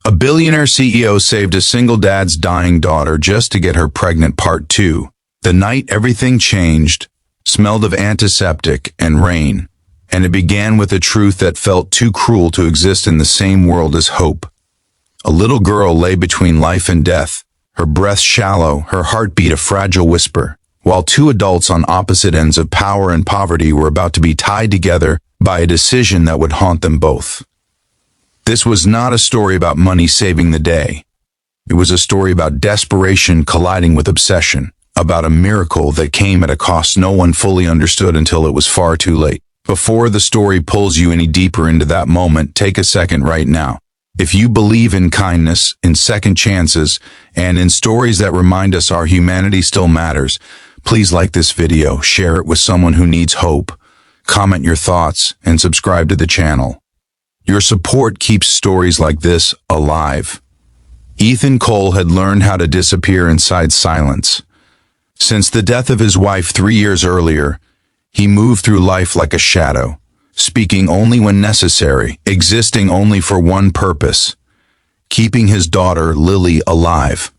A billionaire CEO saved a single dad's dying daughter just to get her pregnant. Part 2. The night everything changed, smelled of antiseptic and rain, and it began with a truth that felt too cruel to exist in the same world as hope. A little girl lay between life and death, her breath shallow, her heartbeat a fragile whisper, while two adults on opposite ends of power and poverty were about to be tied together by a decision that would haunt them both. This was not a story about money saving the day. It was a story about desperation colliding with obsession, about a miracle that came at a cost no one fully understood until it was far too late. Before the story pulls you any deeper into that moment, take a second right now. If you believe in kindness, in second chances, and in stories that remind us our humanity still matters, please like this video, share it with someone who needs hope, comment your thoughts, and subscribe to the channel. Your support keeps stories like this alive. Ethan Cole had learned how to disappear inside silence. Since the death of his wife 3 years earlier, he moved through life like a shadow, speaking only when necessary, existing only for one purpose: keeping his daughter, Lily, alive.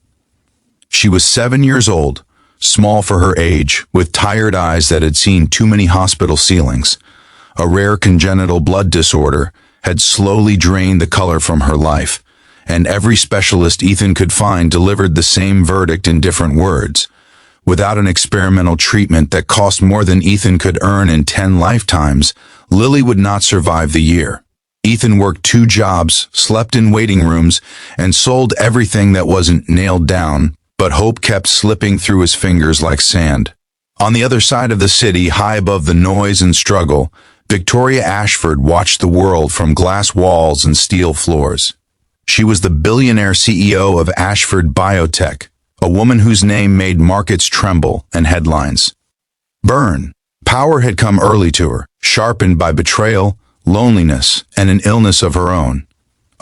She was 7 years old, small for her age, with tired eyes that had seen too many hospital ceilings. A rare congenital blood disorder had slowly drained the color from her life, and every specialist Ethan could find delivered the same verdict in different words. Without an experimental treatment that cost more than Ethan could earn in 10 lifetimes, Lily would not survive the year. Ethan worked 2 jobs, slept in waiting rooms, and sold everything that wasn't nailed down, but hope kept slipping through his fingers like sand. On the other side of the city, high above the noise and struggle, Victoria Ashford watched the world from glass walls and steel floors. She was the billionaire CEO of Ashford Biotech, a woman whose name made markets tremble and headlines burn. Power had come early to her, sharpened by betrayal, loneliness, and an illness of her own.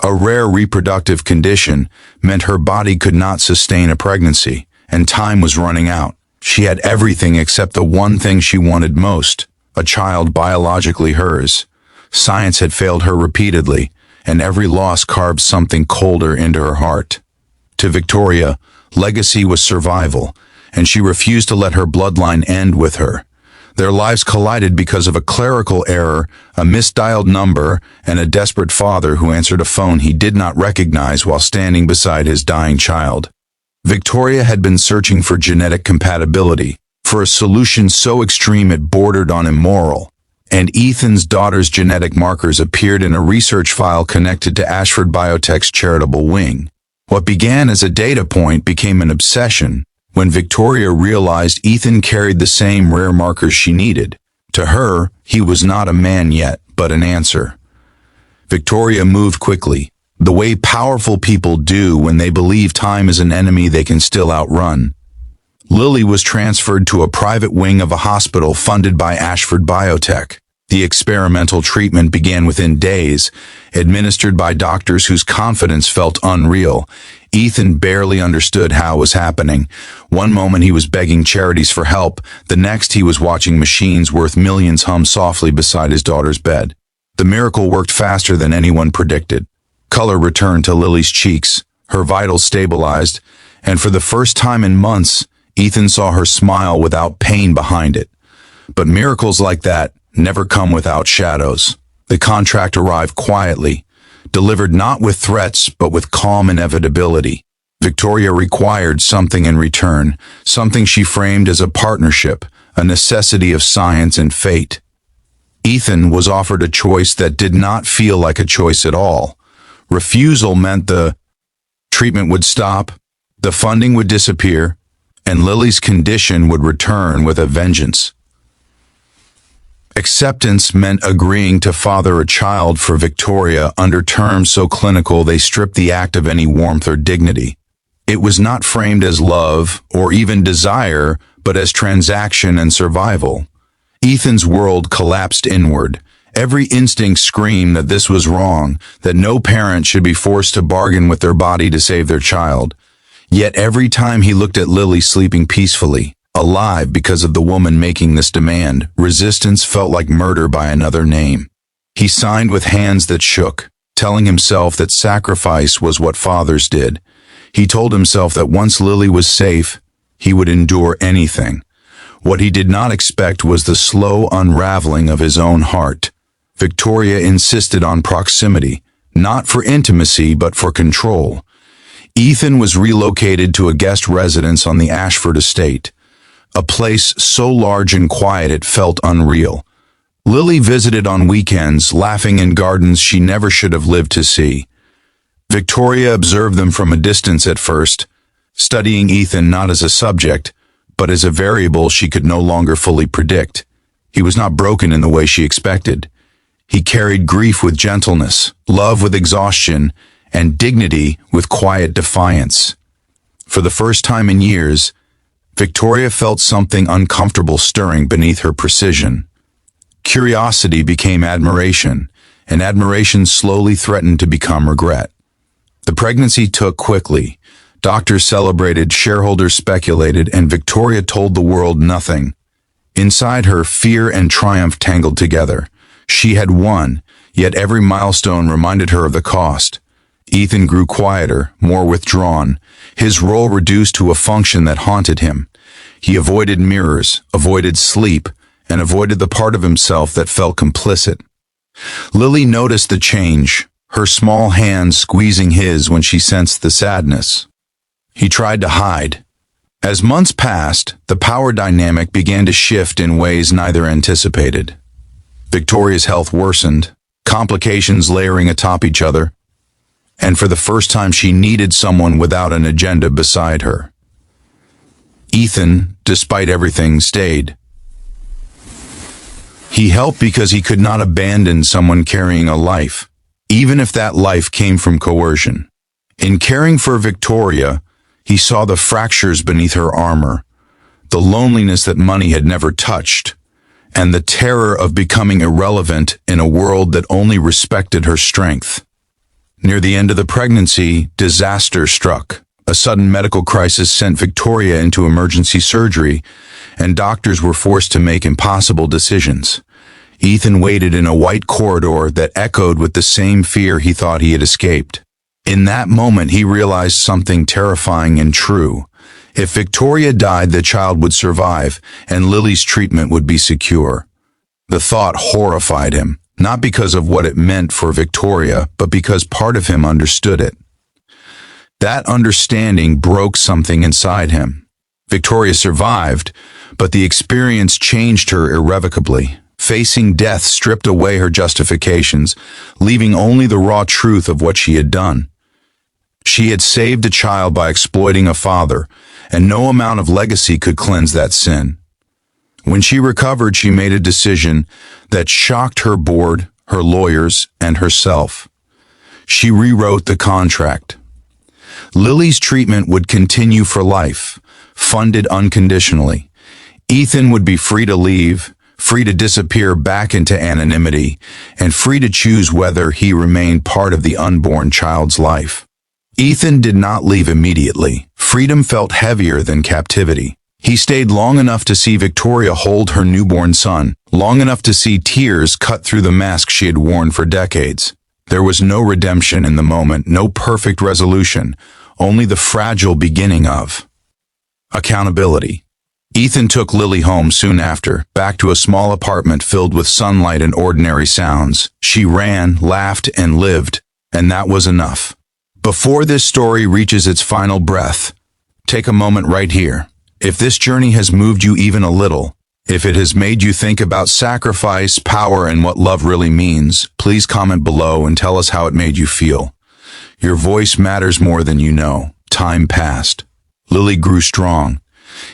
A rare reproductive condition meant her body could not sustain a pregnancy, and time was running out. She had everything except the one thing she wanted most: a child biologically hers. Science had failed her repeatedly, and every loss carved something colder into her heart. To Victoria, legacy was survival, and she refused to let her bloodline end with her. Their lives collided because of a clerical error, a misdialed number, and a desperate father who answered a phone he did not recognize while standing beside his dying child. Victoria had been searching for genetic compatibility, for a solution so extreme it bordered on immoral, and Ethan's daughter's genetic markers appeared in a research file connected to Ashford Biotech's charitable wing. What began as a data point became an obsession when Victoria realized Ethan carried the same rare markers she needed. To her, he was not a man yet, but an answer. Victoria moved quickly, the way powerful people do when they believe time is an enemy they can still outrun. Lily was transferred to a private wing of a hospital funded by Ashford Biotech. The experimental treatment began within days, administered by doctors whose confidence felt unreal. Ethan barely understood how it was happening. One moment he was begging charities for help, the next he was watching machines worth millions hum softly beside his daughter's bed. The miracle worked faster than anyone predicted. Color returned to Lily's cheeks, her vitals stabilized, and for the first time in months, Ethan saw her smile without pain behind it. But miracles like that never come without shadows. The contract arrived quietly, delivered not with threats but with calm inevitability. Victoria required something in return, something she framed as a partnership, a necessity of science and fate. Ethan was offered a choice that did not feel like a choice at all. Refusal meant the treatment would stop, the funding would disappear, and Lily's condition would return with a vengeance. Acceptance meant agreeing to father a child for Victoria under terms so clinical they stripped the act of any warmth or dignity. It was not framed as love or even desire, but as transaction and survival. Ethan's world collapsed inward. Every instinct screamed that this was wrong, that no parent should be forced to bargain with their body to save their child. Yet every time he looked at Lily sleeping peacefully, alive because of the woman making this demand, resistance felt like murder by another name. He signed with hands that shook, telling himself that sacrifice was what fathers did. He told himself that once Lily was safe, he would endure anything. What he did not expect was the slow unraveling of his own heart. Victoria insisted on proximity, not for intimacy but for control. Ethan was relocated to a guest residence on the Ashford estate, a place so large and quiet it felt unreal. Lily visited on weekends, laughing in gardens she never should have lived to see. Victoria observed them from a distance at first, studying Ethan not as a subject, but as a variable she could no longer fully predict. He was not broken in the way she expected. He carried grief with gentleness, love with exhaustion, and dignity with quiet defiance. For the first time in years, Victoria felt something uncomfortable stirring beneath her precision. Curiosity became admiration, and admiration slowly threatened to become regret. The pregnancy took quickly. Doctors celebrated, shareholders speculated, and Victoria told the world nothing. Inside her, fear and triumph tangled together. She had won, yet every milestone reminded her of the cost. Ethan grew quieter, more withdrawn, his role reduced to a function that haunted him. He avoided mirrors, avoided sleep, and avoided the part of himself that felt complicit. Lily noticed the change, her small hands squeezing his when she sensed the sadness. He tried to hide. As months passed, the power dynamic began to shift in ways neither anticipated. Victoria's health worsened, complications layering atop each other, and for the first time she needed someone without an agenda beside her. Ethan, despite everything, stayed. He helped because he could not abandon someone carrying a life, even if that life came from coercion. In caring for Victoria, he saw the fractures beneath her armor, the loneliness that money had never touched, and the terror of becoming irrelevant in a world that only respected her strength. Near the end of the pregnancy, disaster struck. A sudden medical crisis sent Victoria into emergency surgery, and doctors were forced to make impossible decisions. Ethan waited in a white corridor that echoed with the same fear he thought he had escaped. In that moment, he realized something terrifying and true. If Victoria died, the child would survive, and Lily's treatment would be secure. The thought horrified him, not because of what it meant for Victoria, but because part of him understood it. That understanding broke something inside him. Victoria survived, but the experience changed her irrevocably. Facing death stripped away her justifications, leaving only the raw truth of what she had done. She had saved a child by exploiting a father, and no amount of legacy could cleanse that sin. When she recovered, she made a decision that shocked her board, her lawyers, and herself. She rewrote the contract. Lily's treatment would continue for life, funded unconditionally. Ethan would be free to leave, free to disappear back into anonymity, and free to choose whether he remained part of the unborn child's life. Ethan did not leave immediately. Freedom felt heavier than captivity. He stayed long enough to see Victoria hold her newborn son, long enough to see tears cut through the mask she had worn for decades. There was no redemption in the moment, no perfect resolution, only the fragile beginning of accountability. Ethan took Lily home soon after, back to a small apartment filled with sunlight and ordinary sounds. She ran, laughed, and lived, and that was enough. Before this story reaches its final breath, take a moment right here. If this journey has moved you even a little, if it has made you think about sacrifice, power, and what love really means, please comment below and tell us how it made you feel. Your voice matters more than you know. Time passed. Lily grew strong.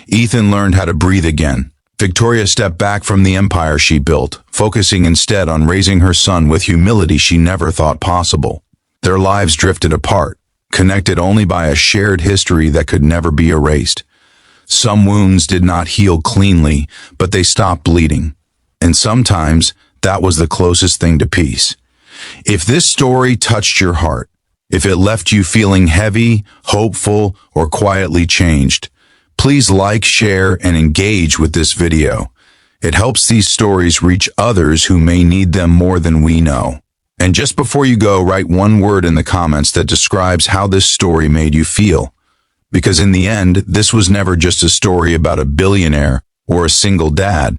Ethan learned how to breathe again. Victoria stepped back from the empire she built, focusing instead on raising her son with humility she never thought possible. Their lives drifted apart, connected only by a shared history that could never be erased. Some wounds did not heal cleanly, but they stopped bleeding. And sometimes that was the closest thing to peace. If this story touched your heart, if it left you feeling heavy, hopeful, or quietly changed, please like, share, and engage with this video. It helps these stories reach others who may need them more than we know. And just before you go, write one word in the comments that describes how this story made you feel. Because in the end, this was never just a story about a billionaire or a single dad.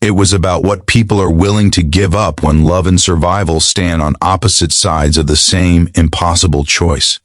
It was about what people are willing to give up when love and survival stand on opposite sides of the same impossible choice.